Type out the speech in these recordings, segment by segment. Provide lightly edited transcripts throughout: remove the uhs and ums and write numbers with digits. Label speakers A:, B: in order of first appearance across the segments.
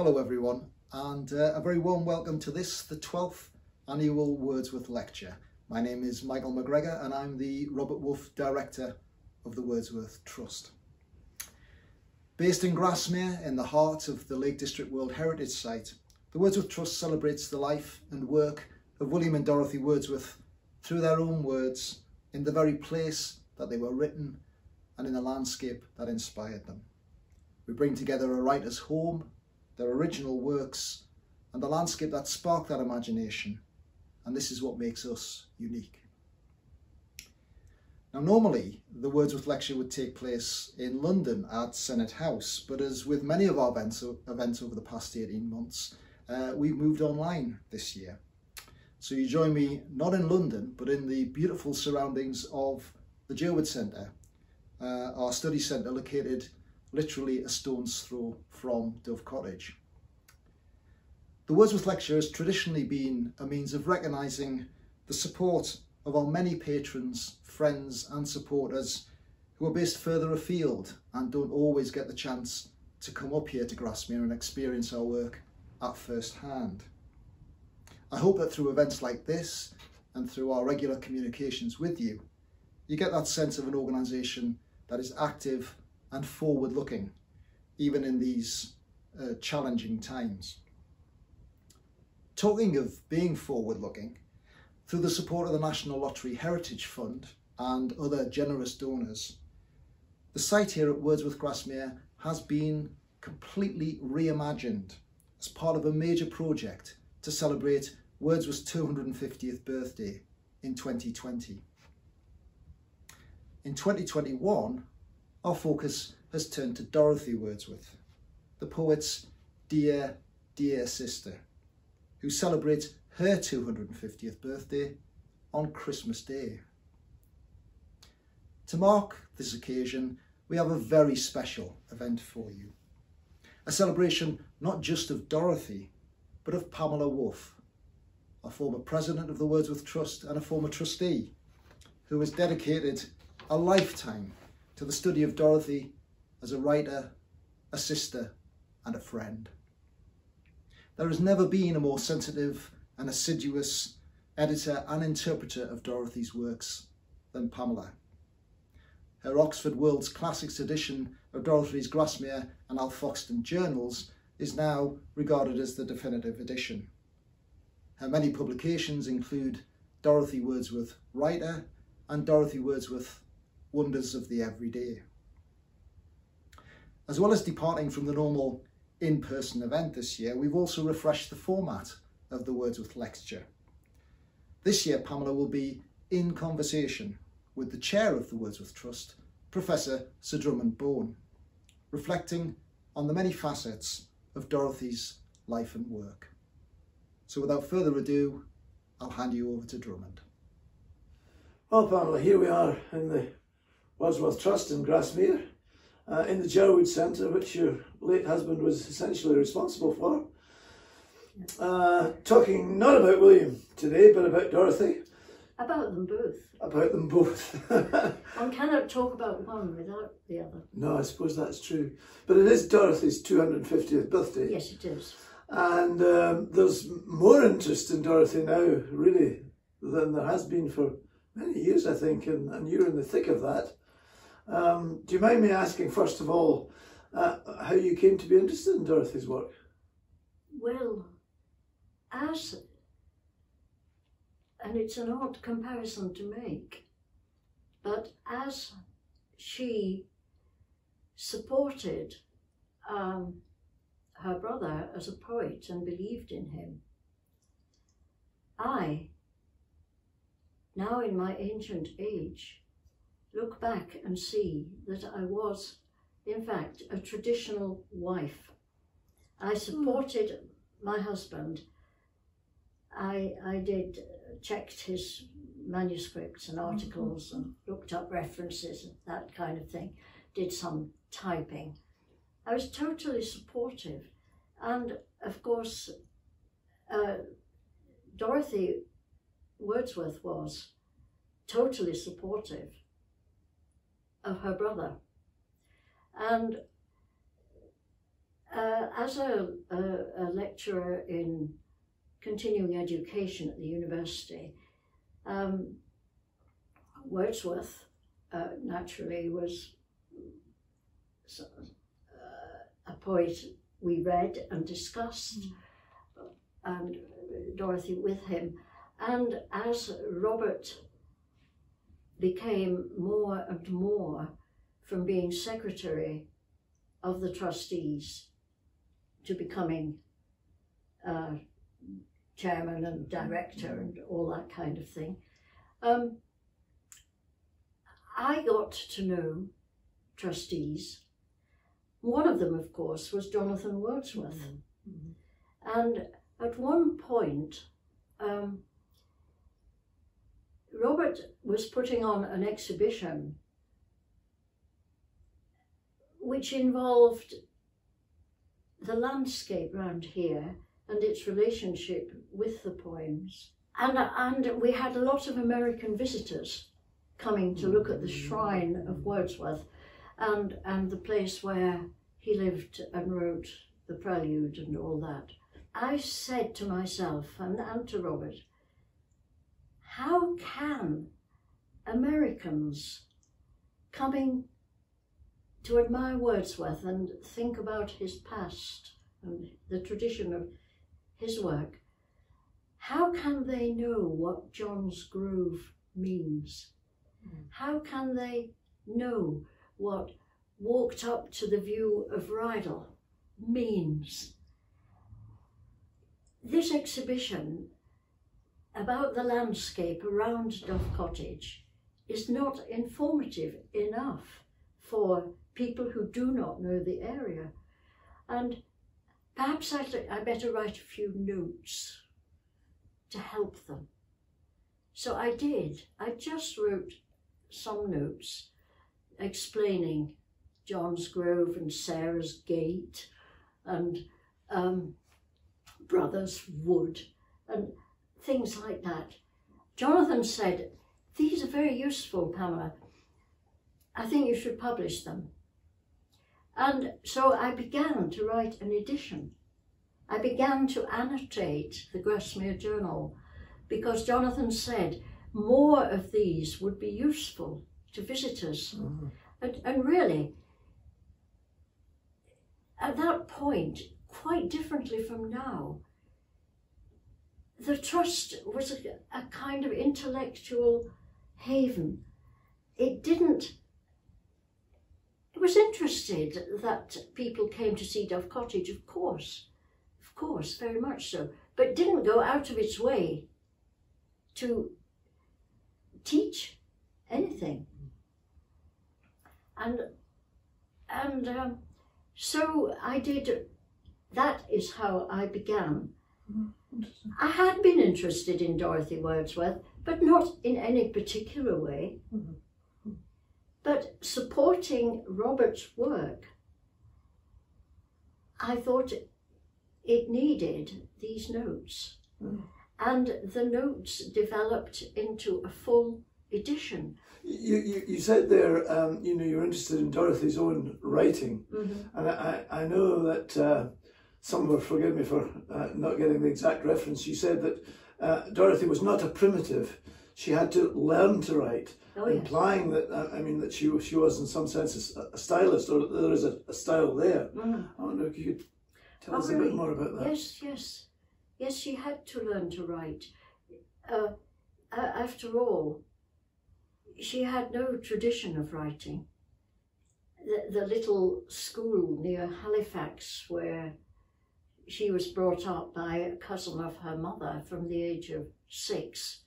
A: Hello everyone, and a very warm welcome to this, the 12th annual Wordsworth Lecture. My name is Michael McGregor and I'm the Robert Woof Director of the Wordsworth Trust. Based in Grasmere, in the heart of the Lake District World Heritage Site, the Wordsworth Trust celebrates the life and work of William and Dorothy Wordsworth through their own words, in the very place that they were written and in the landscape that inspired them. We bring together a writer's home, their original works, and the landscape that sparked that imagination, and this is what makes us unique. Now, normally the Wordsworth Lecture would take place in London at Senate House, but as with many of our events over the past 18 months, we've moved online this year. So you join me not in London, but in the beautiful surroundings of the Jerwood Centre, our study centre located literally a stone's throw from Dove Cottage. The Wordsworth Lecture has traditionally been a means of recognising the support of our many patrons, friends and supporters who are based further afield and don't always get the chance to come up here to Grasmere and experience our work at first hand. I hope that through events like this and through our regular communications with you, you get that sense of an organisation that is active and forward-looking, even in these challenging times. Talking of being forward-looking, through the support of the National Lottery Heritage Fund and other generous donors, the site here at Wordsworth Grasmere has been completely reimagined as part of a major project to celebrate Wordsworth's 250th birthday in 2020. In 2021, our focus has turned to Dorothy Wordsworth, the poet's dear, dear sister, who celebrates her 250th birthday on Christmas Day. To mark this occasion, we have a very special event for you. A celebration not just of Dorothy, but of Pamela Woof, a former president of the Wordsworth Trust and a former trustee, who has dedicated a lifetime to the study of Dorothy as a writer, a sister and a friend. There has never been a more sensitive and assiduous editor and interpreter of Dorothy's works than Pamela. Her Oxford World's Classics edition of Dorothy's Grasmere and Alfoxden journals is now regarded as the definitive edition. Her many publications include Dorothy Wordsworth Writer and Dorothy Wordsworth Wonders of the Everyday. As well as departing from the normal in-person event this year, we've also refreshed the format of the Wordsworth Lecture. This year, Pamela will be in conversation with the chair of the Wordsworth Trust, Professor Sir Drummond Bone, reflecting on the many facets of Dorothy's life and work. So without further ado, I'll hand you over to Drummond.
B: Well, Pamela, here we are in the Wordsworth Trust in Grasmere, in the Jerwood Centre, which your late husband was essentially responsible for. Talking not about William today, but about Dorothy.
C: About them both.
B: About them both.
C: One cannot talk about one without the other.
B: No, I suppose that's true. But it is Dorothy's 250th birthday.
C: Yes, it is.
B: And there's more interest in Dorothy now, really, than there has been for many years, I think, and you're in the thick of that. Do you mind me asking, first of all, how you came to be interested in Dorothy's work?
C: Well, and it's an odd comparison to make, but as she supported her brother as a poet and believed in him, I, now in my ancient age, look back and see that I was, in fact, a traditional wife. I supported my husband. I checked his manuscripts and articles and looked up references and that kind of thing, did some typing. I was totally supportive. And of course, Dorothy Wordsworth was totally supportive of her brother. And as a lecturer in continuing education at the university, Wordsworth naturally was a poet we read and discussed, and Dorothy with him. And as Robert became more and more, from being secretary of the trustees to becoming chairman and director and all that kind of thing, I got to know trustees. One of them, of course, was Jonathan Wordsworth. And at one point, Robert was putting on an exhibition which involved the landscape round here and its relationship with the poems. And we had a lot of American visitors coming to look at the shrine of Wordsworth and the place where he lived and wrote the Prelude and all that. I said to myself and to Robert, how can Americans coming to admire Wordsworth and think about his past and the tradition of his work, how can they know what John's Grove means? How can they know what walked up to the view of Rydal means? This exhibition about the landscape around Dove Cottage is not informative enough for people who do not know the area. And perhaps I better write a few notes to help them. So I did. I just wrote some notes explaining John's Grove and Sarah's Gate and Brothers Wood and things like that. Jonathan said, these are very useful, Pamela. I think you should publish them. And so I began to write an edition. I began to annotate the Grasmere Journal because Jonathan said more of these would be useful to visitors. And really, at that point, quite differently from now, the Trust was a kind of intellectual haven. It was interested that people came to see Dove Cottage, of course, very much so, but didn't go out of its way to teach anything. And so I did, that is how I began. I had been interested in Dorothy Wordsworth, but not in any particular way. But supporting Robert's work, I thought it needed these notes. And the notes developed into a full edition.
B: You said there, you know, you're interested in Dorothy's own writing, and I know that some will forgive me for not getting the exact reference. You said that Dorothy was not a primitive; she had to learn to write, implying that I mean that she was in some sense a stylist, or that there is a style there. I wonder if you could tell us a bit more about that.
C: Yes, she had to learn to write. After all, she had no tradition of writing. The little school near Halifax where she was brought up by a cousin of her mother from the age of 6,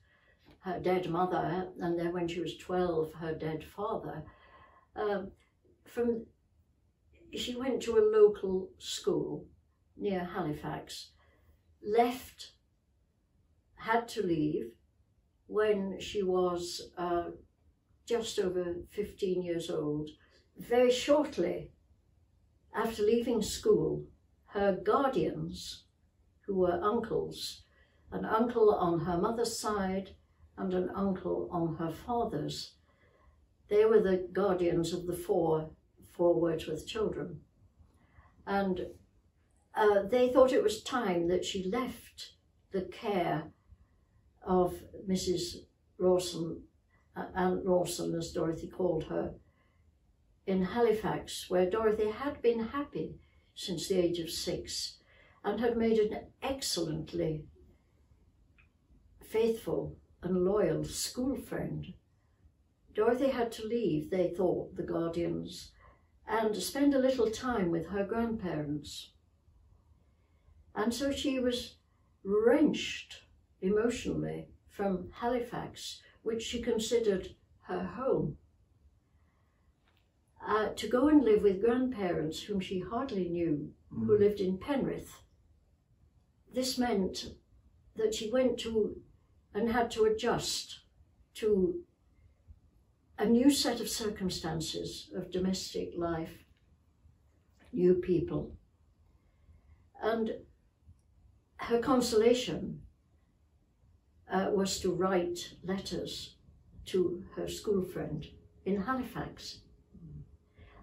C: her dead mother, and then when she was 12, her dead father. She went to a local school near Halifax, had to leave when she was just over 15 years old. Very shortly after leaving school, her guardians, who were uncles, an uncle on her mother's side and an uncle on her father's, they were the guardians of the four Wordsworth children. And they thought it was time that she left the care of Mrs. Rawson, Aunt Rawson as Dorothy called her, in Halifax, where Dorothy had been happy since the age of 6 and had made an excellently faithful and loyal school friend. Dorothy had to leave, they thought, the guardians, and spend a little time with her grandparents. And so she was wrenched emotionally from Halifax, which she considered her home, to go and live with grandparents whom she hardly knew, who lived in Penrith. This meant that she went to and had to adjust to a new set of circumstances of domestic life, new people. And her consolation was to write letters to her school friend in Halifax.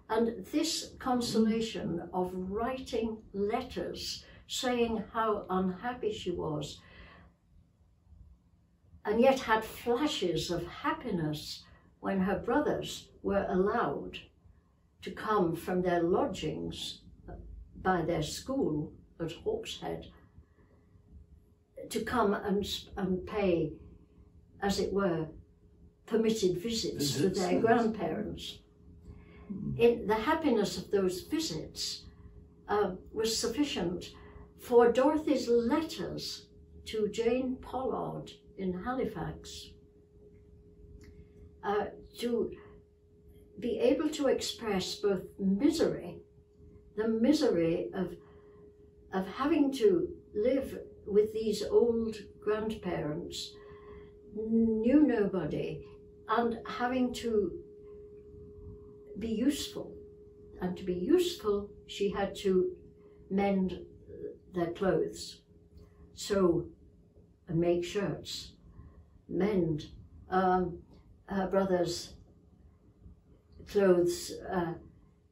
C: And this consolation of writing letters saying how unhappy she was, and yet had flashes of happiness when her brothers were allowed to come from their lodgings by their school at Hawkshead, to come and pay, as it were, permitted visits to their grandparents. The happiness of those visits was sufficient for Dorothy's letters to Jane Pollard in Halifax to be able to express both misery, the misery of having to live with these old grandparents, knew nobody, and having to be useful. And to be useful, she had to mend their clothes, sew and make shirts, mend her brother's clothes,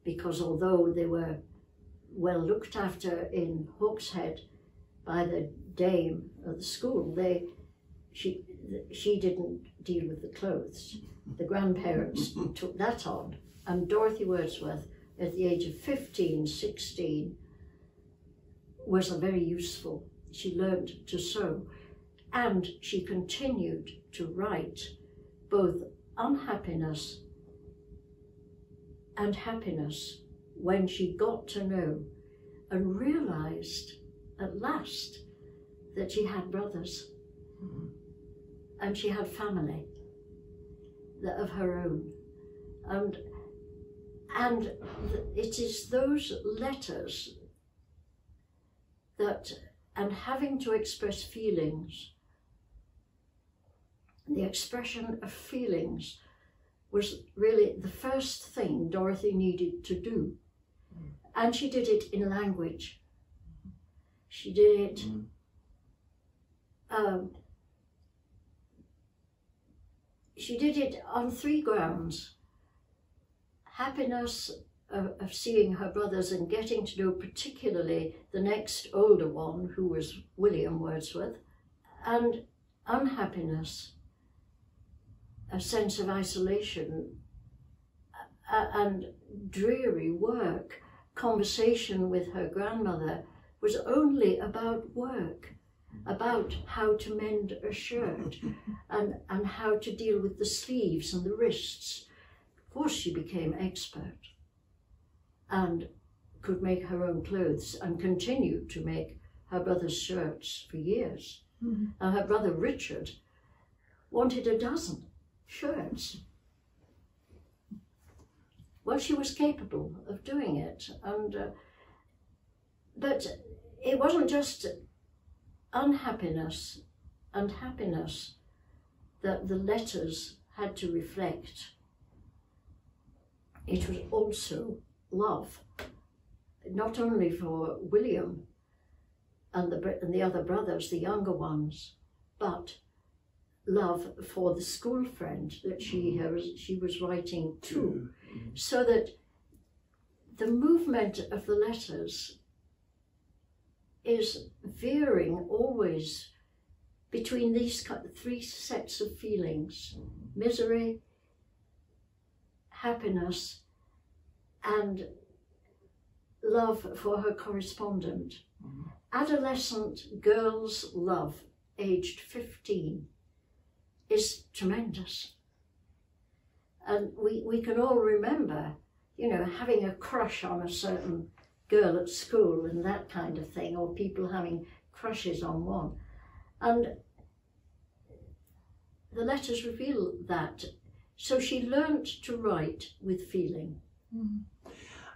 C: because although they were well looked after in Hawkshead by the dame of the school, she didn't deal with the clothes. The grandparents took that on, and Dorothy Wordsworth, at the age of 15, 16, was very useful. She learned to sew, and she continued to write both unhappiness and happiness when she got to know and realized at last that she had brothers and she had family of her own. And it is those letters that, and having to express feelings, the expression of feelings was really the first thing Dorothy needed to do. And she did it in language. She did it on 3 grounds. Happiness of seeing her brothers and getting to know particularly the next older one, who was William Wordsworth, and unhappiness, a sense of isolation and dreary work. Conversation with her grandmother was only about work, about how to mend a shirt and how to deal with the sleeves and the wrists. Of course, she became expert and could make her own clothes and continued to make her brother's shirts for years. And her brother Richard wanted a dozen shirts. Well, she was capable of doing it, but it wasn't just unhappiness and happiness that the letters had to reflect. It was also love, not only for William and the other brothers, the younger ones, but love for the school friend that she was writing to, so that the movement of the letters is veering always between these three sets of feelings: misery, happiness, and love for her correspondent. Adolescent girl's love, aged 15, is tremendous. And we can all remember, you know, having a crush on a certain girl at school and that kind of thing, or people having crushes on one. And the letters reveal that. So she learnt to write with feeling.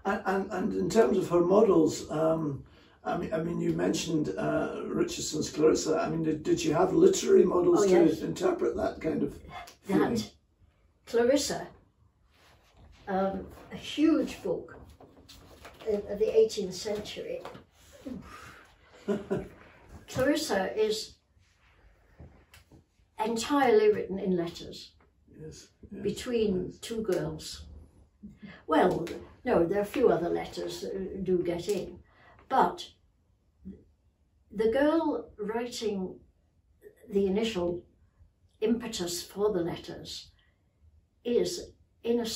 B: And in terms of her models, I mean, you mentioned Richardson's Clarissa. I mean, did she have literary models to interpret that kind of feeling?
C: That Clarissa, a huge book of the 18th century. Clarissa is entirely written in letters between two girls. Well, no, there are a few other letters that do get in, but the girl writing the initial impetus for the letters is in a,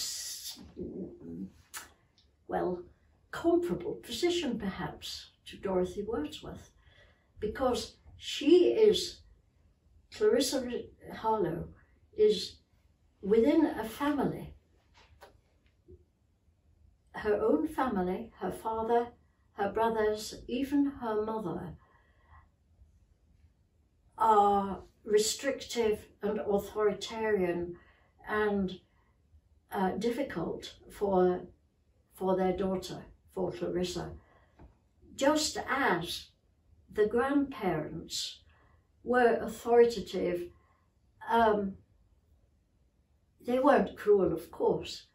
C: well, comparable position perhaps to Dorothy Wordsworth, because she is, Clarissa Harlowe is within a family, her own family, her father, her brothers, even her mother, are restrictive and authoritarian and difficult for their daughter, for Clarissa, just as the grandparents were authoritative. They weren't cruel, of course.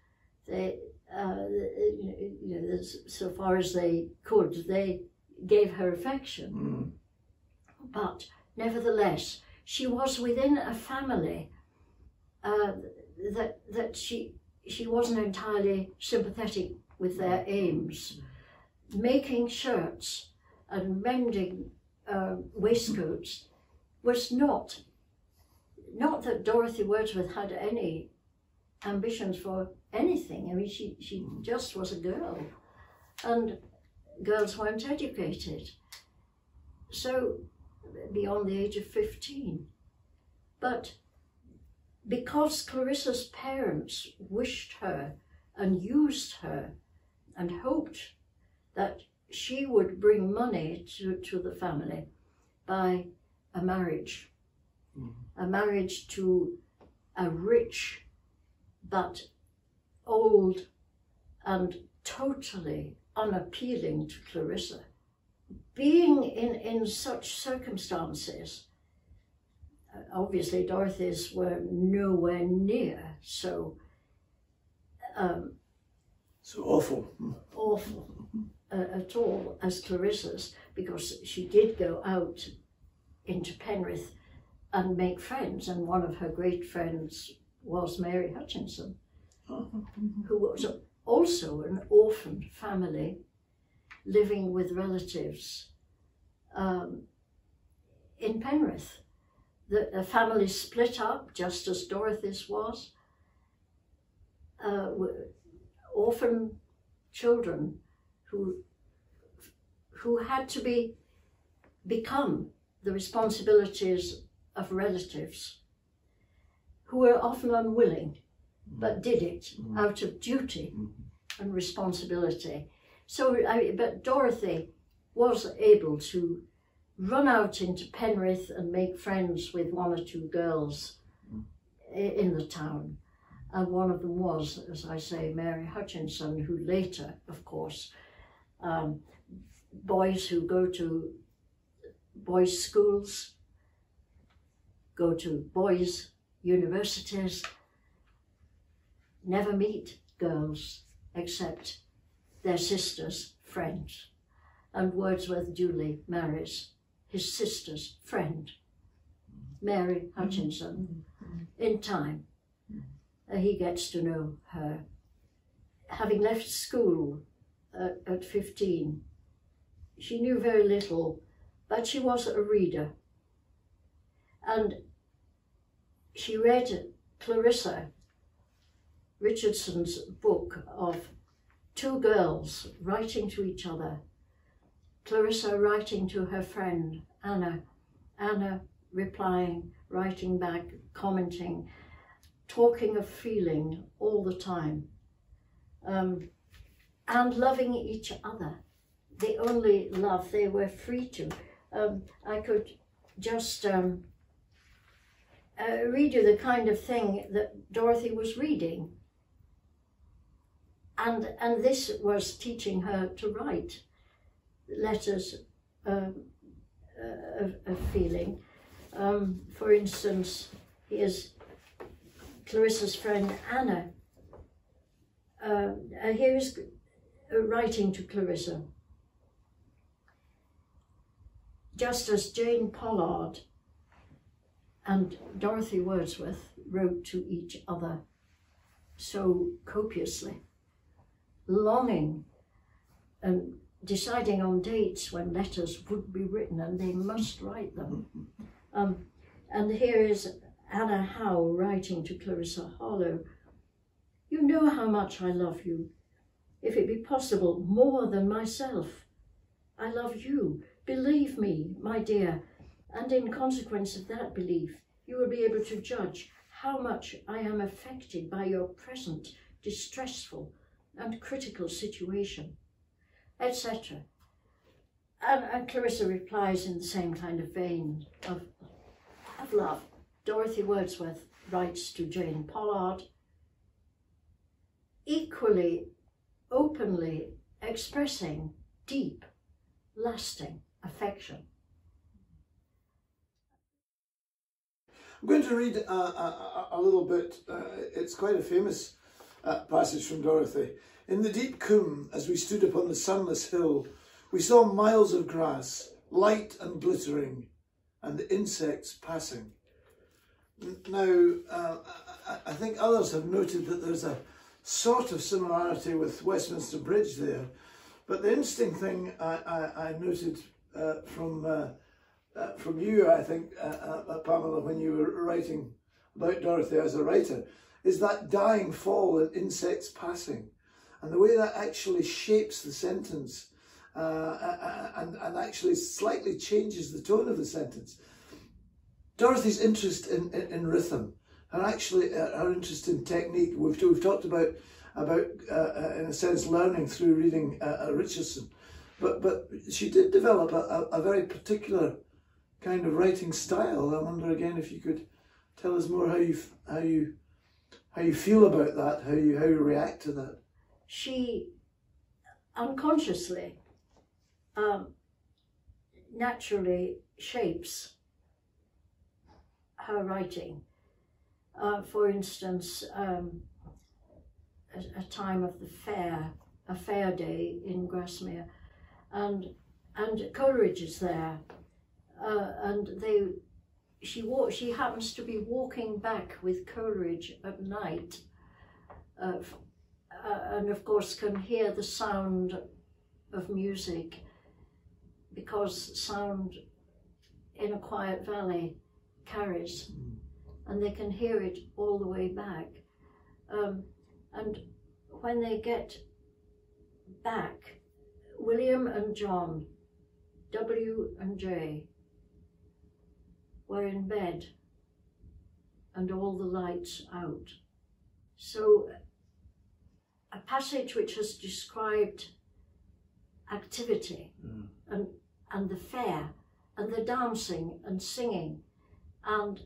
C: They, you know, so far as they could, they gave her affection. But nevertheless, she was within a family that she wasn't entirely sympathetic with their aims. Making shirts and mending waistcoats was not that Dorothy Wordsworth had any ambitions for anything. I mean, she just was a girl, and girls weren't educated, so beyond the age of 15. But because Clarissa's parents wished her and used her and hoped that she would bring money to the family by a marriage to a rich but old and totally unappealing to Clarissa. Being in such circumstances, obviously Dorothy's were nowhere near so
B: awful
C: at all as Clarissa's, because she did go out into Penrith and make friends, and one of her great friends was Mary Hutchinson, who was also an orphaned family living with relatives in Penrith. The family split up just as Dorothy's was. Orphan children who had to become the responsibilities of relatives, who were often unwilling, but did it out of duty and responsibility. So, but Dorothy was able to run out into Penrith and make friends with one or two girls in the town. And one of them was, as I say, Mary Hutchinson, who later, of course, boys who go to boys' schools, go to boys' universities, never meet girls except their sister's friends. And Wordsworth duly marries his sister's friend, Mary Hutchinson, in time. He gets to know her. Having left school at 15, she knew very little but she was a reader. And she read Clarissa Richardson's book of two girls writing to each other. Clarissa writing to her friend, Anna. Anna replying, writing back, commenting, talking of feeling all the time. And loving each other. The only love they were free to. I could just read you the kind of thing that Dorothy was reading. And this was teaching her to write letters of feeling. For instance, here's Clarissa's friend Anna. Here is writing to Clarissa. Just as Jane Pollard and Dorothy Wordsworth wrote to each other so copiously, longing and deciding on dates when letters would be written, and they must write them. And here is Anna Howe writing to Clarissa Harlow. You know how much I love you. If it be possible, more than myself. I love you. Believe me, my dear, and in consequence of that belief, you will be able to judge how much I am affected by your present distressful and critical situation, etc. And Clarissa replies in the same kind of vein of love. Dorothy Wordsworth writes to Jane Pollard, equally openly expressing deep, lasting affection.
B: I'm going to read a little bit. It's quite a famous passage from Dorothy. In the deep coombe, as we stood upon the sunless hill, we saw miles of grass, light and glittering, and the insects passing. Now, I think others have noted that there's a sort of similarity with Westminster Bridge there, but the interesting thing I noted from you, I think, Pamela, when you were writing about Dorothy as a writer, is that dying fall and insects passing, and the way that actually shapes the sentence and actually slightly changes the tone of the sentence. Dorothy's interest in rhythm, her interest in technique. We've talked about in a sense learning through reading Richardson, but she did develop a very particular kind of writing style. I wonder again if you could tell us more how you feel about that, how you react to that.
C: She unconsciously, naturally shapes her writing. For instance, a time of the fair, a fair day in Grasmere, and Coleridge is there, and she happens to be walking back with Coleridge at night, and of course can hear the sound of music, because sound in a quiet valley carries, and they can hear it all the way back. And when they get back, William and John, W and J, were in bed and all the lights out. So a passage which has described activity and the fair and the dancing and singing and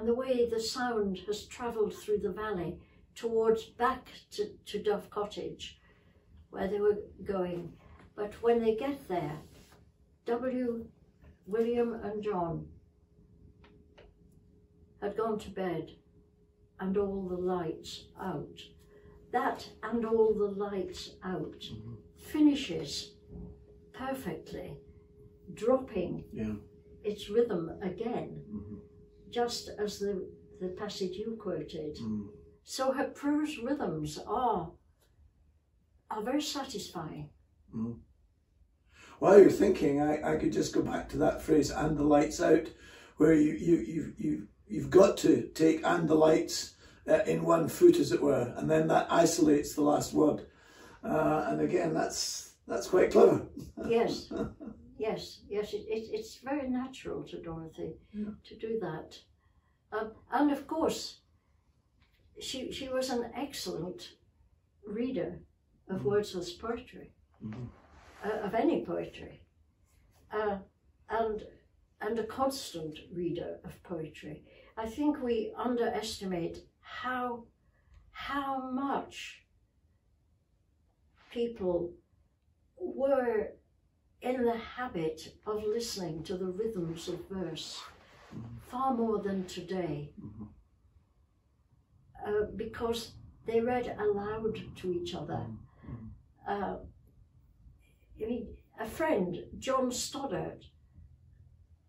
C: the way the sound has travelled through the valley towards back to Dove Cottage where they were going. But when they get there, William and John had gone to bed and all the lights out. That "and all the lights out" finishes perfectly, dropping its rhythm again, just as the passage you quoted. So her prose rhythms are very satisfying.
B: while you're thinking, I could just go back to that phrase, and the lights out, where you've got to take and the lights in one foot, as it were, and then that isolates the last word. And again, that's quite clever.
C: Yes, yes. It's very natural to Dorothy to do that. And of course, she was an excellent reader of Wordsworth's poetry, of any poetry, and a constant reader of poetry. I think we underestimate how much people were in the habit of listening to the rhythms of verse, far more than today, because they read aloud to each other. I mean, a friend, John Stoddart,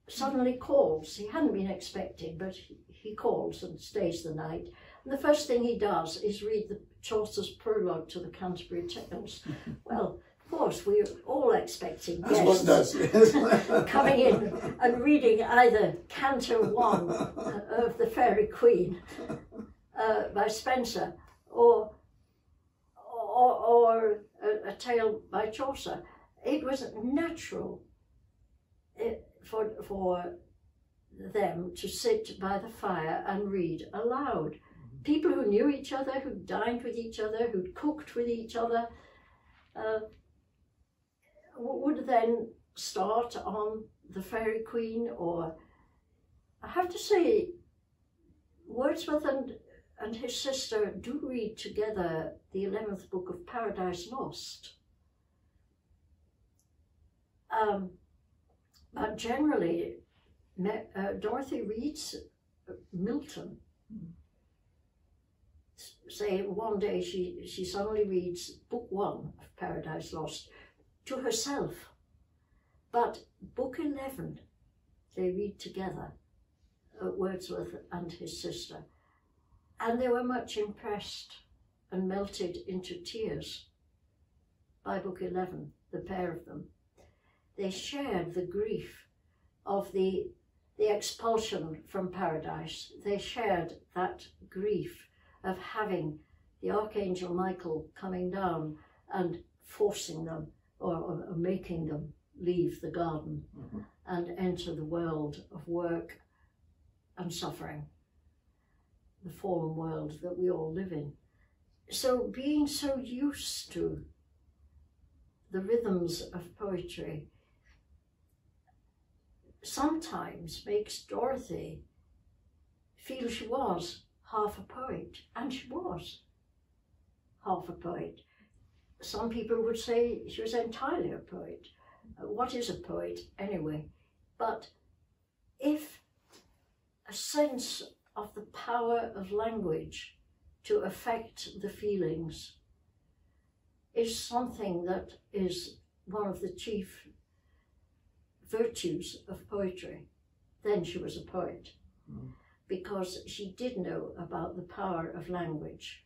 C: suddenly calls. He hadn't been expecting, but he calls and stays the night. And the first thing he does is read the Chaucer's prologue to the Canterbury Tales. Well, of course, we're all expecting guests coming in and reading either Canto 1 of The Fairy Queen by Spenser, or a tale by Chaucer. It was natural for them to sit by the fire and read aloud. People who knew each other, who dined with each other, who'd cooked with each other, would then start on The Fairy Queen, or I have to say, Wordsworth and his sister do read together the 11th book of Paradise Lost. But generally, Dorothy reads Milton. Say one day she suddenly reads book 1 of Paradise Lost to herself, but book 11 they read together, Wordsworth and his sister, and they were much impressed and melted into tears by book 11, the pair of them. They shared the grief of the expulsion from paradise. They shared that grief of having the Archangel Michael coming down and forcing them or making them leave the garden and enter the world of work and suffering, the fallen world that we all live in. So being so used to the rhythms of poetry sometimes makes Dorothy feel she was half a poet, and she was half a poet. Some people would say she was entirely a poet. What is a poet anyway? But if a sense of the power of language to affect the feelings is something that is one of the chief virtues of poetry, then she was a poet. Because she did know about the power of language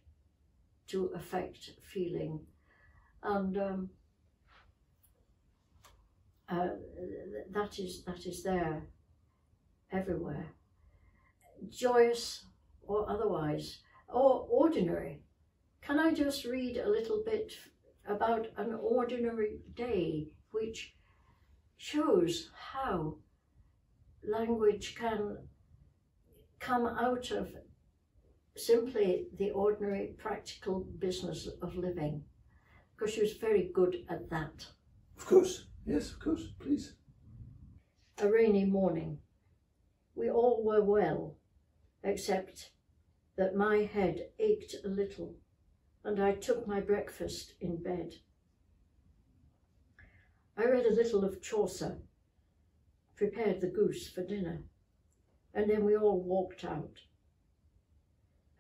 C: to affect feeling. And that is there everywhere, joyous or otherwise, or ordinary. Can I just read a little bit about an ordinary day which shows how language can come out of simply the ordinary practical business of living, because she was very good at that.
B: Of course, yes, of course, please.
C: A rainy morning. We all were well, except that my head ached a little, and I took my breakfast in bed. I read a little of Chaucer, prepared the goose for dinner, and then we all walked out.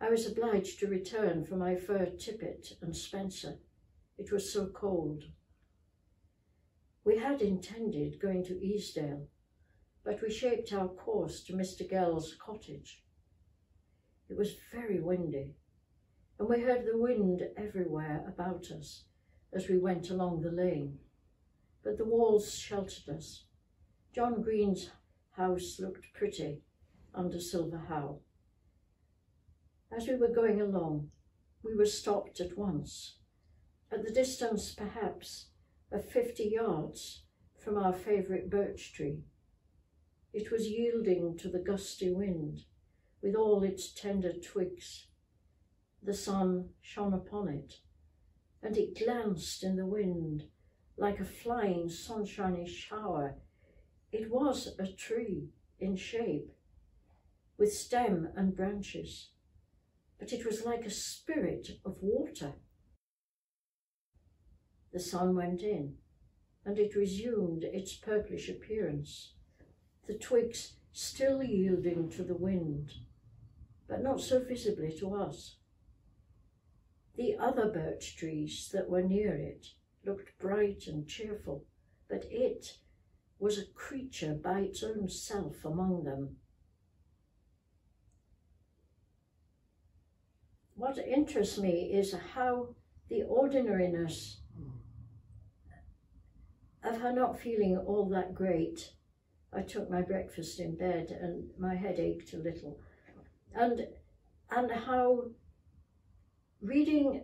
C: I was obliged to return for my fur tippet and Spenser. It was so cold. We had intended going to Easdale, but we shaped our course to Mr. Gell's cottage. It was very windy, and we heard the wind everywhere about us as we went along the lane. but the walls sheltered us. John Green's house looked pretty under Silver Howe. As we were going along, we were stopped at once, at the distance perhaps of 50 yards from our favourite birch tree. It was yielding to the gusty wind, with all its tender twigs. The sun shone upon it, and it glanced in the wind like a flying sunshiny shower. It was a tree in shape, with stem and branches, but it was like a spirit of water. The sun went in, and it resumed its purplish appearance, the twigs still yielding to the wind, but not so visibly to us. The other birch trees that were near it looked bright and cheerful, but it was a creature by its own self among them. What interests me is how the ordinariness of her not feeling all that great. I took my breakfast in bed and my head ached a little. And how reading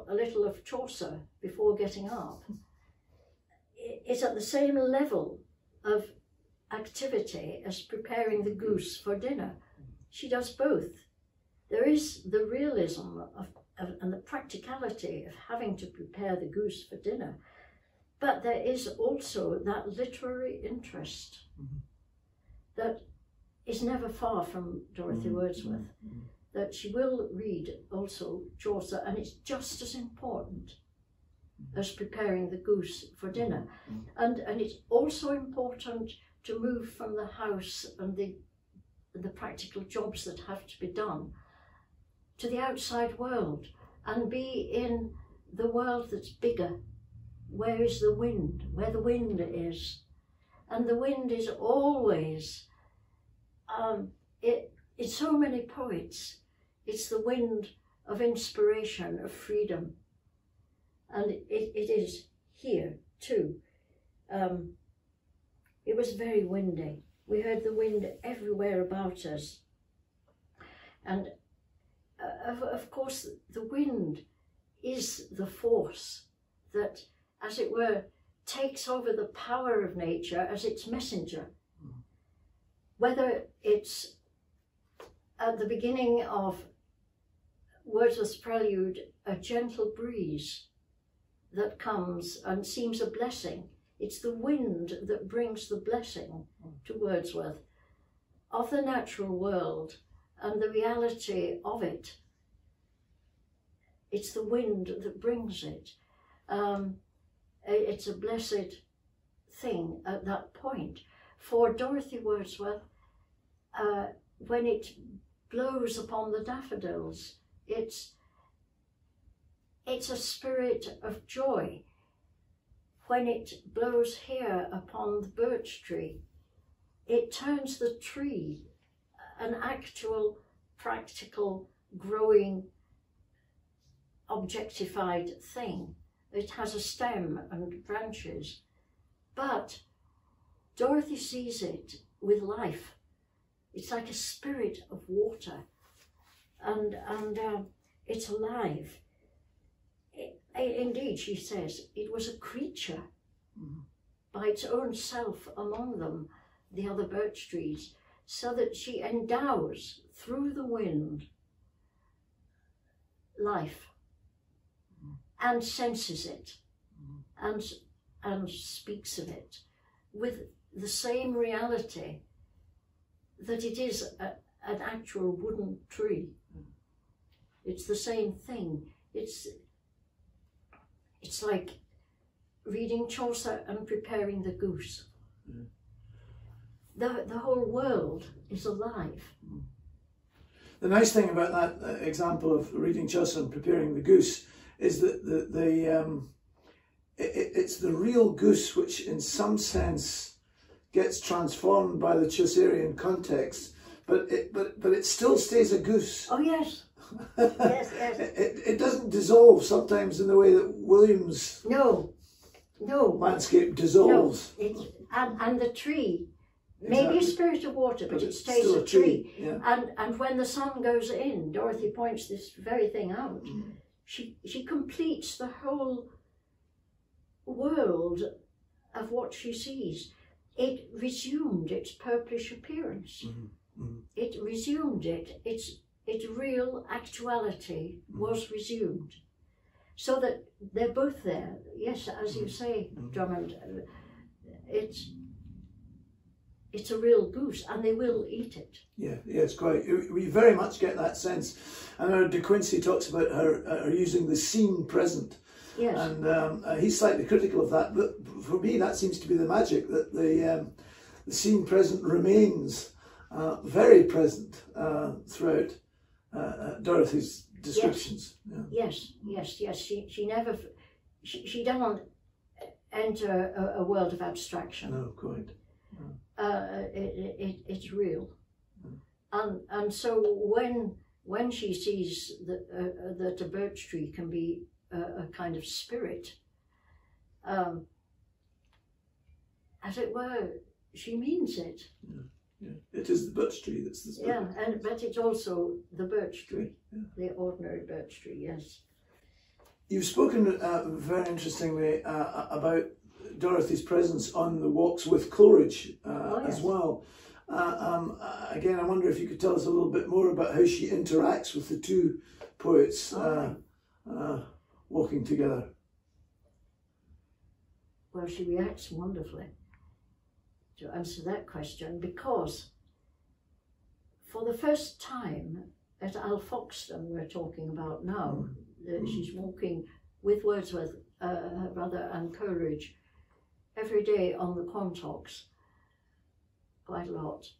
C: a little of Chaucer before getting up is at the same level of activity as preparing the goose for dinner. She does both. There is the realism and the practicality of having to prepare the goose for dinner, but there is also that literary interest that is never far from Dorothy Wordsworth, that she will read also Chaucer, and it's just as important as preparing the goose for dinner. And it's also important to move from the house and the practical jobs that have to be done to the outside world and be in the world that's bigger. Where is the wind? Where the wind is. And the wind is always, in so many poets, it's the wind of inspiration, of freedom. And it is here too. It was very windy. We heard the wind everywhere about us. And of course, the wind is the force that, as it were, takes over the power of nature as its messenger. Whether it's at the beginning of Wordsworth's prelude, a gentle breeze that comes and seems a blessing. It's the wind that brings the blessing to Wordsworth of the natural world and the reality of it. It's the wind that brings it. It's a blessed thing at that point. For Dorothy Wordsworth, when it blows upon the daffodils, it's a spirit of joy. When it blows here upon the birch tree, it turns the tree an actual, practical, growing, objectified thing. It has a stem and branches, but Dorothy sees it with life. It's like a spirit of water, and it's alive. Indeed, she says, it was a creature by its own self among them, the other birch trees, so that she endows through the wind life and senses it and speaks of it with the same reality that it is an actual wooden tree. It's the same thing. It's like reading Chaucer and preparing the goose. The whole world is alive.
B: The nice thing about that example of reading Chaucer and preparing the goose is that it's the real goose which in some sense gets transformed by the Chaucerian context, but it still stays a goose.
C: Oh yes. Yes, yes.
B: It doesn't dissolve sometimes in the way that Williams
C: No.
B: landscape dissolves.
C: No, and the tree,
B: Exactly.
C: maybe a spirit of water, but it stays
B: still
C: a tree.
B: Yeah.
C: And when the sun goes in, Dorothy points this very thing out. She completes the whole world of what she sees. It resumed its purplish appearance. It resumed it. Its real actuality was resumed. So that they're both there. Yes, as you say, Drummond, it's a real goose, and they will eat it.
B: Yeah, it's quite. We very much get that sense. I know De Quincey talks about her using the scene present.
C: Yes.
B: And he's slightly critical of that, but for me that seems to be the magic, that the scene present remains very present throughout Dorothy's descriptions.
C: Yes. Yes. She never. She doesn't enter a world of abstraction.
B: No, quite.
C: It's real, and so when she sees that a birch tree can be a kind of spirit, as it were, she means it.
B: Yeah. It is the birch tree that's the spirit.
C: Yeah, but it's also the birch tree, the ordinary birch tree. Yes.
B: You've spoken very interestingly about Dorothy's presence on the walks with Coleridge as well. Again, I wonder if you could tell us a little bit more about how she interacts with the two poets walking together.
C: Well, she reacts wonderfully to answer that question, because for the first time at Alfoxden, we're talking about now, she's walking with Wordsworth, her brother, and Coleridge every day on the Quantocks, quite a lot.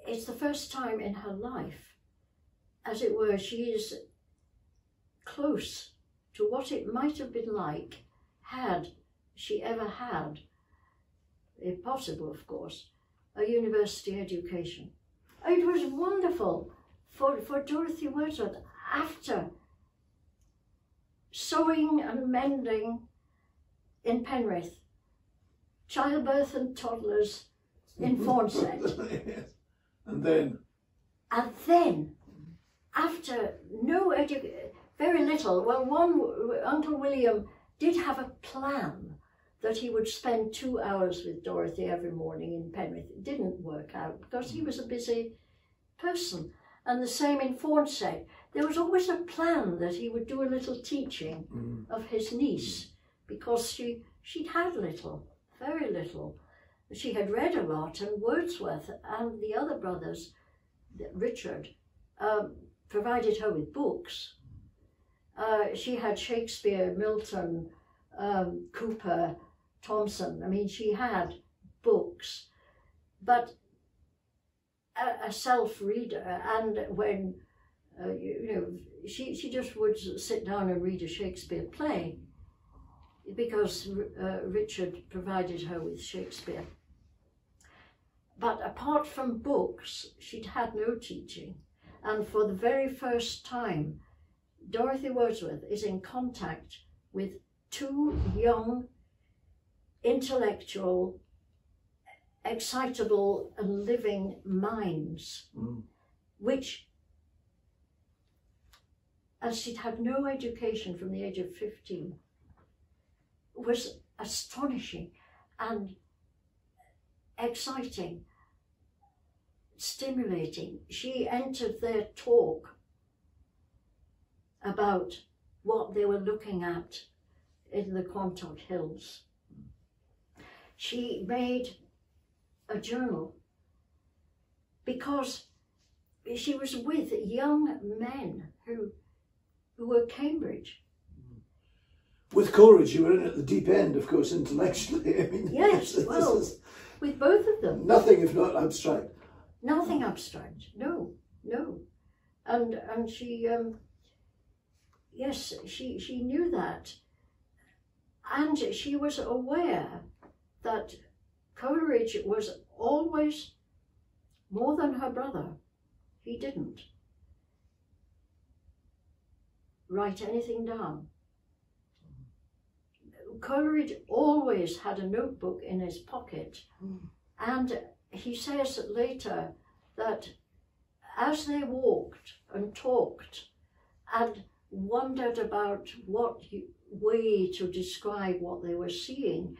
C: It's the first time in her life, as it were, she is close to what it might have been like had she ever had, if possible of course, a university education. It was wonderful for Dorothy Wordsworth, after sewing and mending in Penrith, childbirth and toddlers in Fawnset.
B: And then,
C: after no education, very little, well, Uncle William did have a plan that he would spend 2 hours with Dorothy every morning in Penrith. It didn't work out because he was a busy person. And the same in Fawnset. There was always a plan that he would do a little teaching of his niece, because she'd had little, very little. She had read a lot, and Wordsworth and the other brothers, Richard, provided her with books. She had Shakespeare, Milton, Cooper, Thomson. I mean, she had books, but a self-reader, and when, she just would sit down and read a Shakespeare play, because Richard provided her with Shakespeare. But apart from books, she'd had no teaching. And for the very first time, Dorothy Wordsworth is in contact with two young, intellectual, excitable and living minds, which, as she'd had no education from the age of 15, was astonishing and exciting, stimulating. She entered their talk about what they were looking at in the Quantock Hills. She made a journal because she was with young men who were Cambridge.
B: With Coleridge, you were in at the deep end, of course, intellectually. I mean,
C: yes, well, with both of them.
B: Nothing if not abstract.
C: Nothing abstract, no. And she, yes, she knew that. And she was aware that Coleridge was always more than her brother. He didn't write anything down. Coleridge always had a notebook in his pocket, and he says later that as they walked and talked and wondered about what way to describe what they were seeing,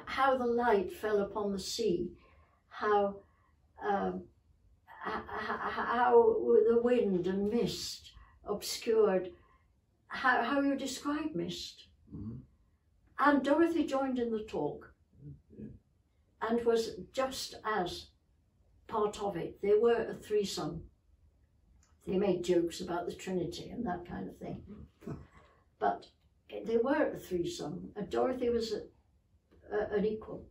C: how the light fell upon the sea, how the wind and mist obscured, how you describe mist. And Dorothy joined in the talk and was just as part of it. They were a threesome. They made jokes about the Trinity and that kind of thing. But they were a threesome, and Dorothy was an equal.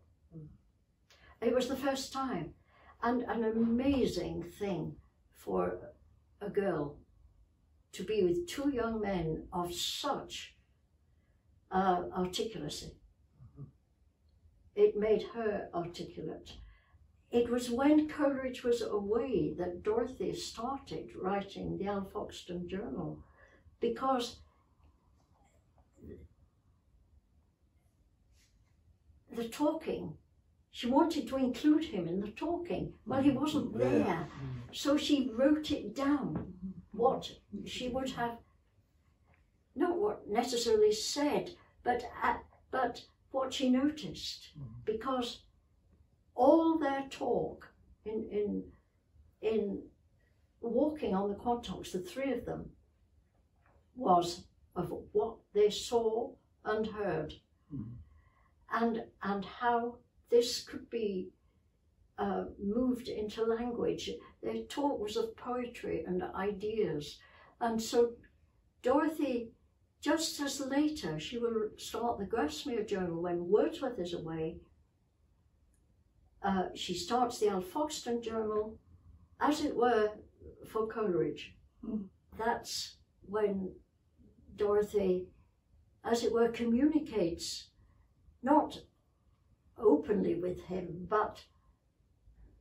C: It was the first time, and an amazing thing for a girl to be with two young men of such articulacy. It made her articulate. It was when Coleridge was away that Dorothy started writing the Alfoxden Journal, because the talking, she wanted to include him in the talking. Well, he wasn't there, so she wrote it down, what she would have, not what necessarily said, but what she noticed, because all their talk in walking on the Quantocks, the three of them, was of what they saw and heard, and how this could be moved into language. Their talk was of poetry and ideas, and so Dorothy, just as later she will start the Grasmere Journal when Wordsworth is away, she starts the Alfoxden Journal, as it were, for Coleridge. That's when Dorothy, as it were, communicates, not openly with him, but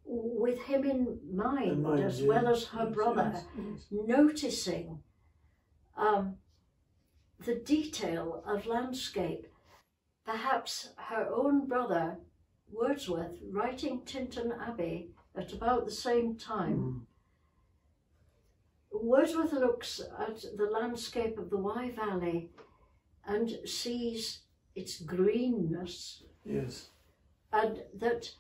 C: with him in mind, as well as her brother, noticing the detail of landscape. Perhaps her own brother, Wordsworth, writing Tintern Abbey at about the same time. Wordsworth looks at the landscape of the Wye Valley and sees its greenness.
B: Yes.
C: And that...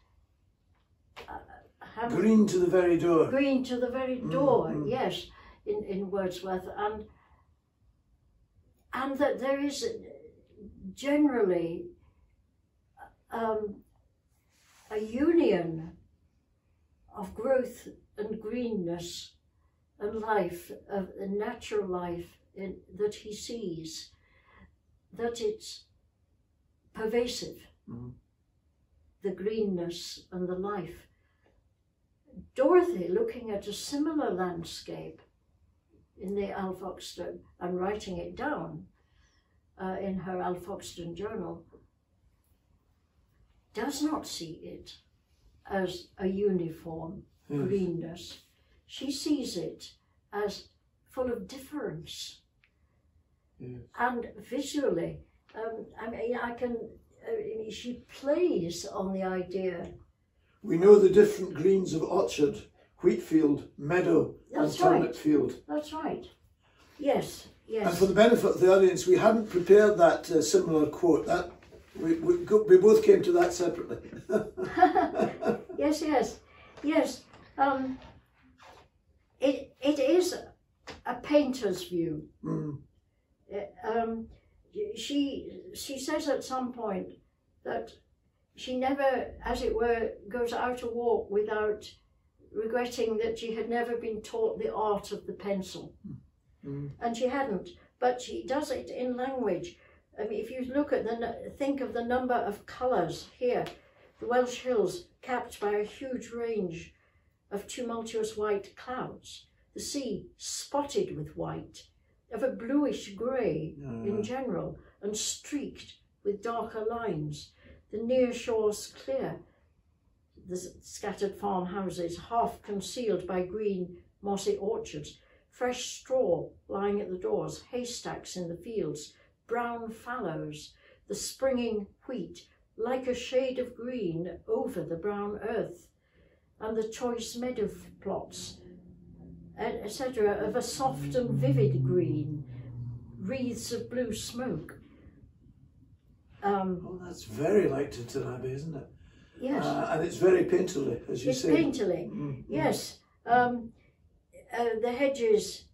B: green to the very door.
C: Green to the very door, yes, in Wordsworth. And that there is generally a union of growth and greenness and life, of natural life that he sees, that it's pervasive, the greenness and the life. Dorothy, looking at a similar landscape in the Alfoxden and writing it down in her Alfoxden Journal, does not see it as a uniform greenness. She sees it as full of difference. And visually, I mean, she plays on the idea.
B: We know the different greens of orchard, wheatfield, meadow, and turnip field.
C: That's right. Yes, yes.
B: And for the benefit of the audience, we hadn't prepared that similar quote. That we both came to that separately.
C: Yes. It is a painter's view. She says at some point that she never, as it were, goes out a walk without regretting that she had never been taught the art of the pencil. And she hadn't, but she does it in language. I mean, if you look at think of the number of colours here, the Welsh hills capped by a huge range of tumultuous white clouds, the sea spotted with white, of a bluish grey in general, and streaked with darker lines, the near shores clear, the scattered farmhouses half concealed by green mossy orchards, fresh straw lying at the doors, haystacks in the fields, brown fallows, the springing wheat, like a shade of green over the brown earth, and the choice meadow plots, etc., of a soft and vivid green, wreaths of blue smoke.
B: Oh, that's very like Tintin Abbey, isn't it?
C: Yes.
B: And it's very painterly, as you say.
C: It's painterly, yes. The hedges,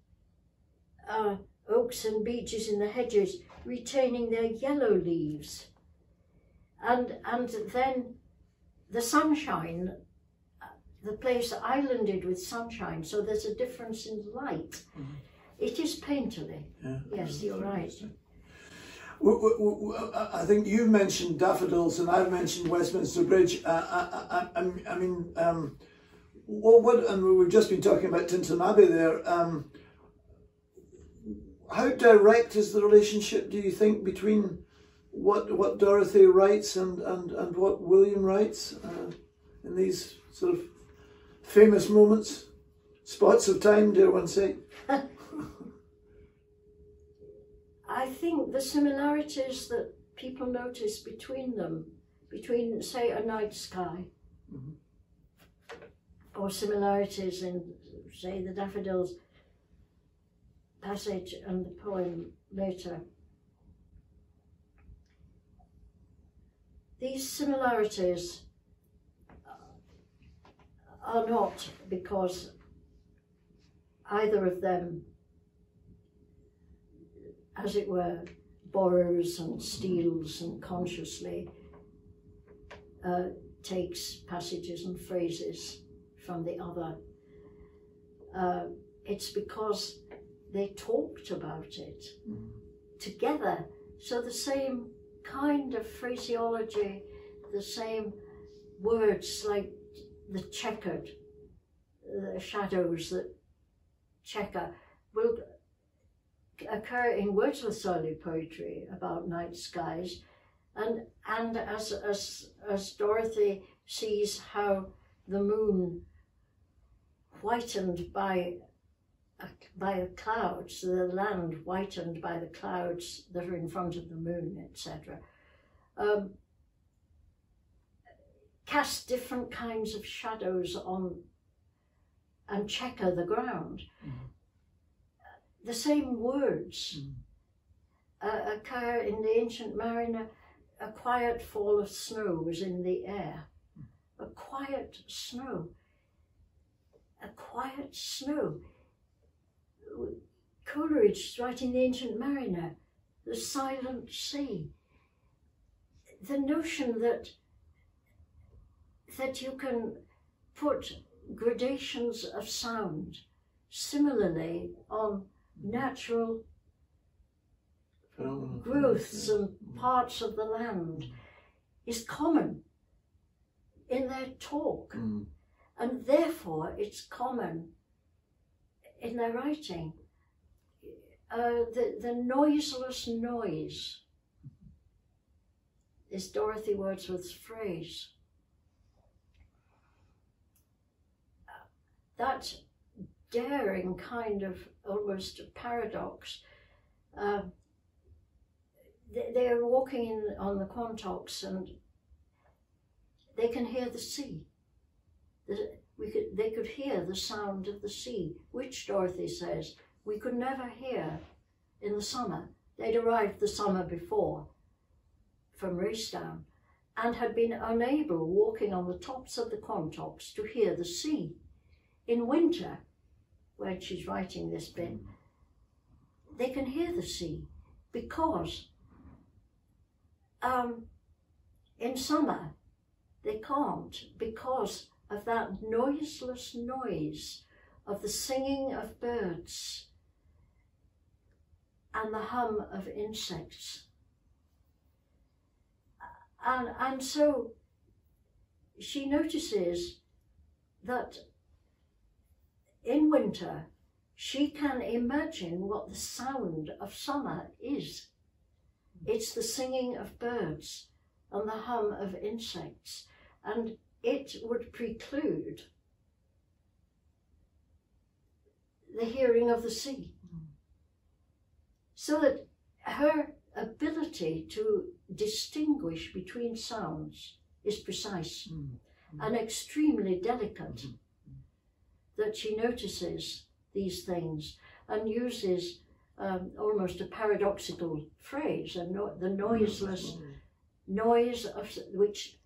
C: oaks and beeches in the hedges, retaining their yellow leaves. And then the sunshine, the place islanded with sunshine, so there's a difference in light. It is painterly. Yeah, yes, you're right.
B: I think you've mentioned daffodils and I've mentioned Westminster Bridge. I mean, and we've just been talking about Tintin Abbey there. How direct is the relationship, do you think, between what Dorothy writes and what William writes in these sort of famous moments, spots of time, dare one say?
C: I think the similarities that people notice between them, between, say, a night sky, or similarities in, say, the daffodils passage and the poem later. These similarities are not because either of them, as it were, borrows and steals and consciously takes passages and phrases from the other. It's because they talked about it together. So the same kind of phraseology, the same words like the checkered, the shadows that checker, will occur in Wordsworth's early poetry about night skies, and as Dorothy sees how the moon, whitened by the clouds, the land whitened by the clouds that are in front of the moon, etc., cast different kinds of shadows on and checker the ground. The same words occur in the Ancient Mariner. A quiet fall of snow was in the air. A quiet snow. A quiet snow. Coleridge writing the Ancient Mariner, the silent sea. The notion that you can put gradations of sound similarly on natural growths and parts of the land is common in their talk, and therefore it's common in their writing. The noiseless noise is Dorothy Wordsworth's phrase. That daring kind of almost paradox. They are walking on the Quantocks and they can hear the sea. They could hear the sound of the sea, which Dorothy says we could never hear in the summer. They'd arrived the summer before from Racedown and had been unable, walking on the tops of the Quantocks, to hear the sea. In winter, when she's writing this bit, they can hear the sea because in summer they can't, because of that noiseless noise of the singing of birds and the hum of insects. And so she notices that in winter she can imagine what the sound of summer is. It's the singing of birds and the hum of insects, and it would preclude the hearing of the sea. So that her ability to distinguish between sounds is precise and extremely delicate, that she notices these things and uses almost a paradoxical phrase, the noiseless noise of which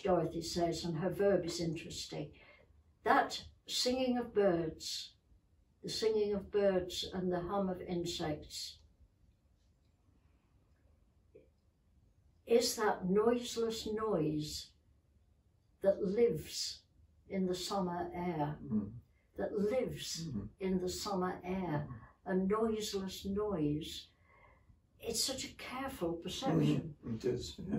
C: Dorothy says, and her verb is interesting, that singing of birds, the singing of birds and the hum of insects, is that noiseless noise that lives in the summer air, that lives in the summer air, a noiseless noise. It's such a careful perception.
B: It is, yeah.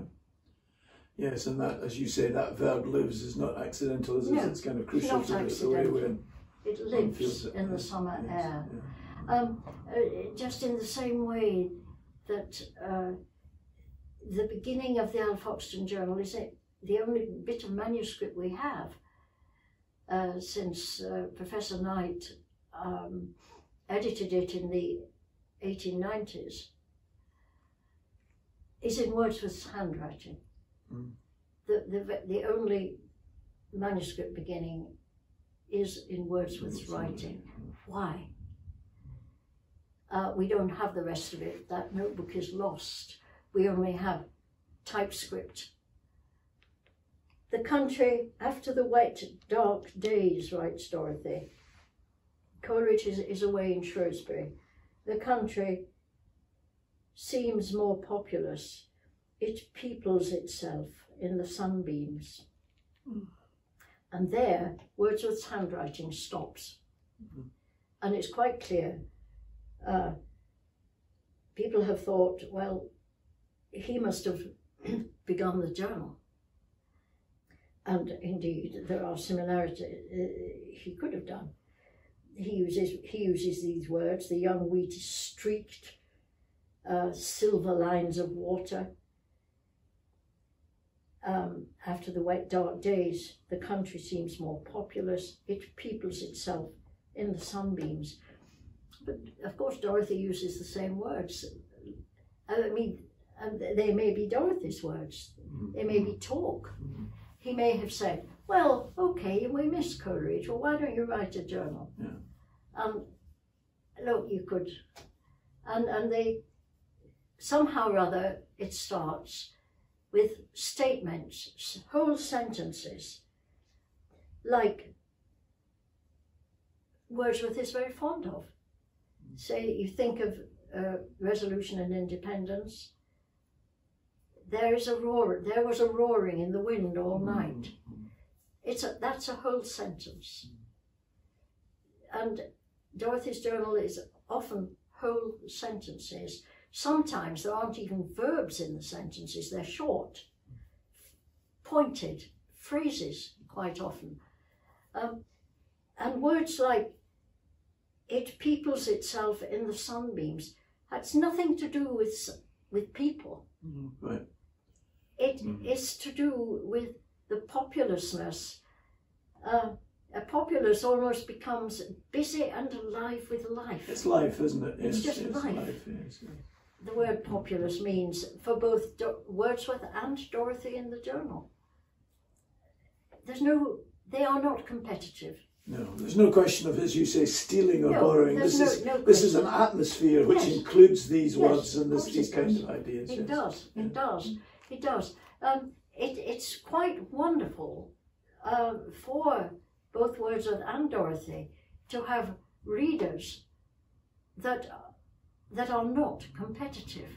B: Yes, and that, as you say, that verb lives is not accidental, is it?
C: No,
B: It's kind of crucial to the way
C: it lives in the summer air. Yeah. Just in the same way that the beginning of the Alfoxden Journal is the only bit of manuscript we have since Professor Knight edited it in the 1890s, is in Wordsworth's handwriting. The only manuscript beginning is in Wordsworth's writing. Why? We don't have the rest of it. That notebook is lost. We only have typescript. The country, after the wet, dark days, writes Dorothy. Coleridge is away in Shrewsbury. The country seems more populous. It peoples itself in the sunbeams. And there, Wordsworth's handwriting stops. And it's quite clear. People have thought, well, he must have begun the journal. And indeed, there are similarities. He could have done. He uses these words: the young wheat is streaked, silver lines of water. After the wet, dark days, the country seems more populous. It peoples itself in the sunbeams. But of course, Dorothy uses the same words. I mean, and they may be Dorothy's words. They may be talk. He may have said, well, okay, we miss Coleridge. Well, why don't you write a journal? Look, you could. And they, somehow or other, it starts with statements, whole sentences, like Wordsworth is very fond of. Say, you think of Resolution and Independence. There was a roaring in the wind all night. That's a whole sentence. And Dorothy's journal is often whole sentences. Sometimes there aren't even verbs in the sentences. They're short, pointed phrases quite often. And words like, it peoples itself in the sunbeams, that's nothing to do with people.
B: Right.
C: It is to do with the populousness. A populace almost becomes busy and alive with life.
B: It's life, isn't it?
C: It's just life. Yes. The word populace means, for both Wordsworth and Dorothy in the journal, they are not competitive.
B: No, there's no question of, as you say, stealing or borrowing. This is an atmosphere which includes these words and these kinds of ideas.
C: It does. It's quite wonderful for both Wordsworth and Dorothy to have readers that are not competitive.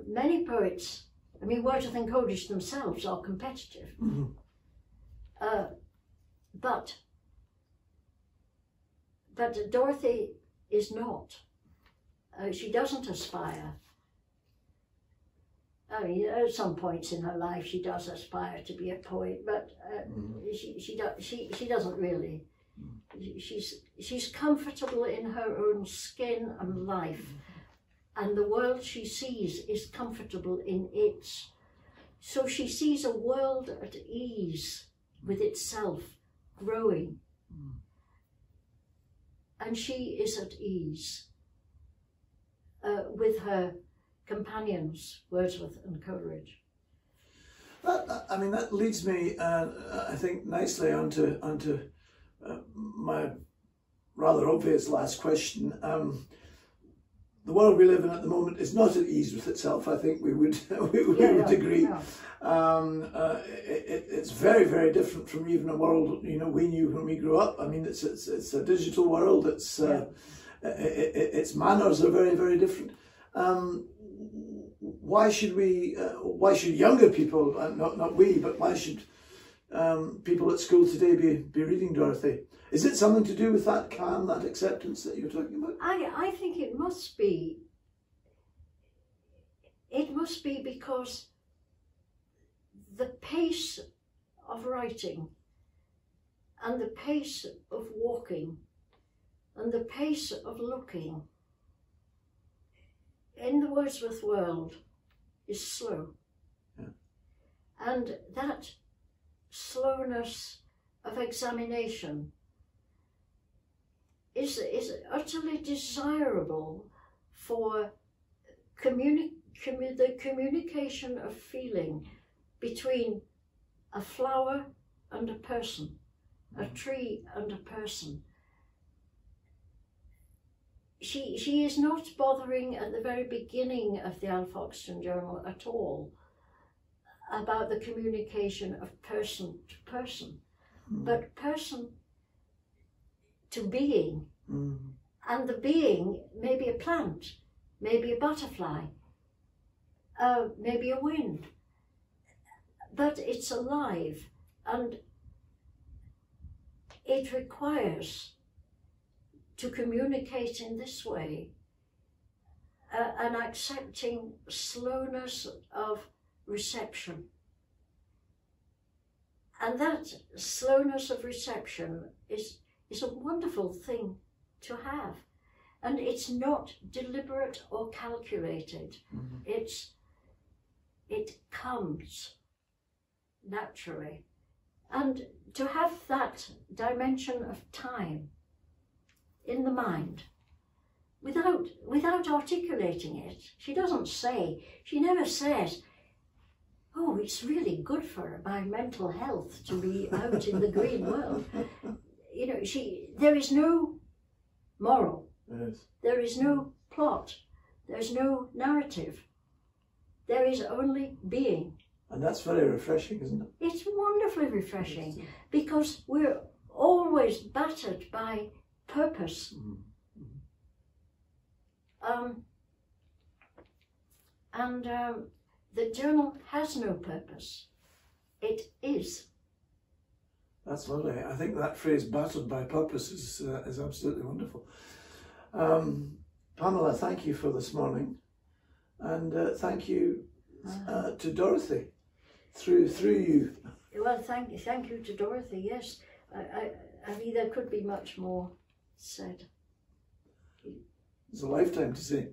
C: Many poets, I mean, Wordsworth and Coleridge themselves are competitive. But Dorothy is not. She doesn't aspire. I mean, at some points in her life she does aspire to be a poet, but she doesn't really. She's comfortable in her own skin and life, and the world she sees is comfortable in its. So she sees a world at ease with itself, growing, and she is at ease. with her companions, Wordsworth and Coleridge.
B: I mean, that leads me, I think, nicely onto my rather obvious last question. The world we live in at the moment is not at ease with itself. I think we would agree. Yeah. It's very, very different from even a world we knew when we grew up. I mean, it's a digital world. Its manners are very, very different. Why should younger people, not we, but why should people at school today be reading Dorothy? Is it something to do with that calm, that acceptance that you're talking about?
C: I think it must be. It must be because the pace of writing and the pace of walking and the pace of looking in the Wordsworth world is slow. Yeah. And that slowness of examination is utterly desirable for the communication of feeling between a flower and a person, a tree and a person. She is not bothering at the very beginning of the Alfoxden journal at all about the communication of person to person, but person to being. And the being may be a plant, maybe a butterfly, maybe a wind, but it's alive, and it requires, to communicate in this way, an accepting slowness of reception. And that slowness of reception is a wonderful thing to have. And it's not deliberate or calculated. It comes naturally. And to have that dimension of time in the mind, without articulating it. She never says, oh, it's really good for my mental health to be out in the green world. There is no moral, there is no plot, there's no narrative, there is only being.
B: And that's very refreshing, isn't it?
C: It's wonderfully refreshing, because we're always battered by purpose. The journal has no purpose. It is.
B: That's lovely. I think that phrase, battered by purpose, is absolutely wonderful. Pamela, thank you for this morning. And thank you to Dorothy, through you.
C: Well, thank you to Dorothy, yes. I mean, there could be much more said.
B: It's a lifetime to say.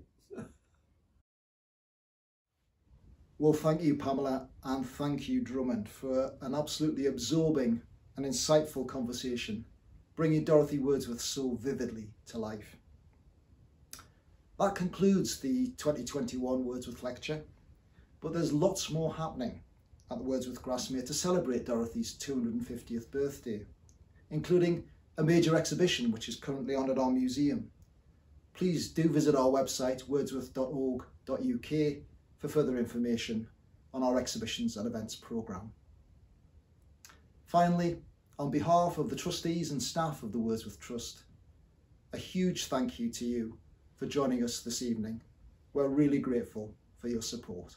A: Well, thank you, Pamela, and thank you, Drummond, for an absolutely absorbing and insightful conversation, bringing Dorothy Wordsworth so vividly to life. That concludes the 2021 Wordsworth Lecture, but there's lots more happening at the Wordsworth Grasmere to celebrate Dorothy's 250th birthday, including a major exhibition which is currently on at our museum. Please do visit our website, wordsworth.org.uk, for further information on our exhibitions and events programme. Finally, on behalf of the trustees and staff of the Wordsworth Trust, a huge thank you to you for joining us this evening. We're really grateful for your support.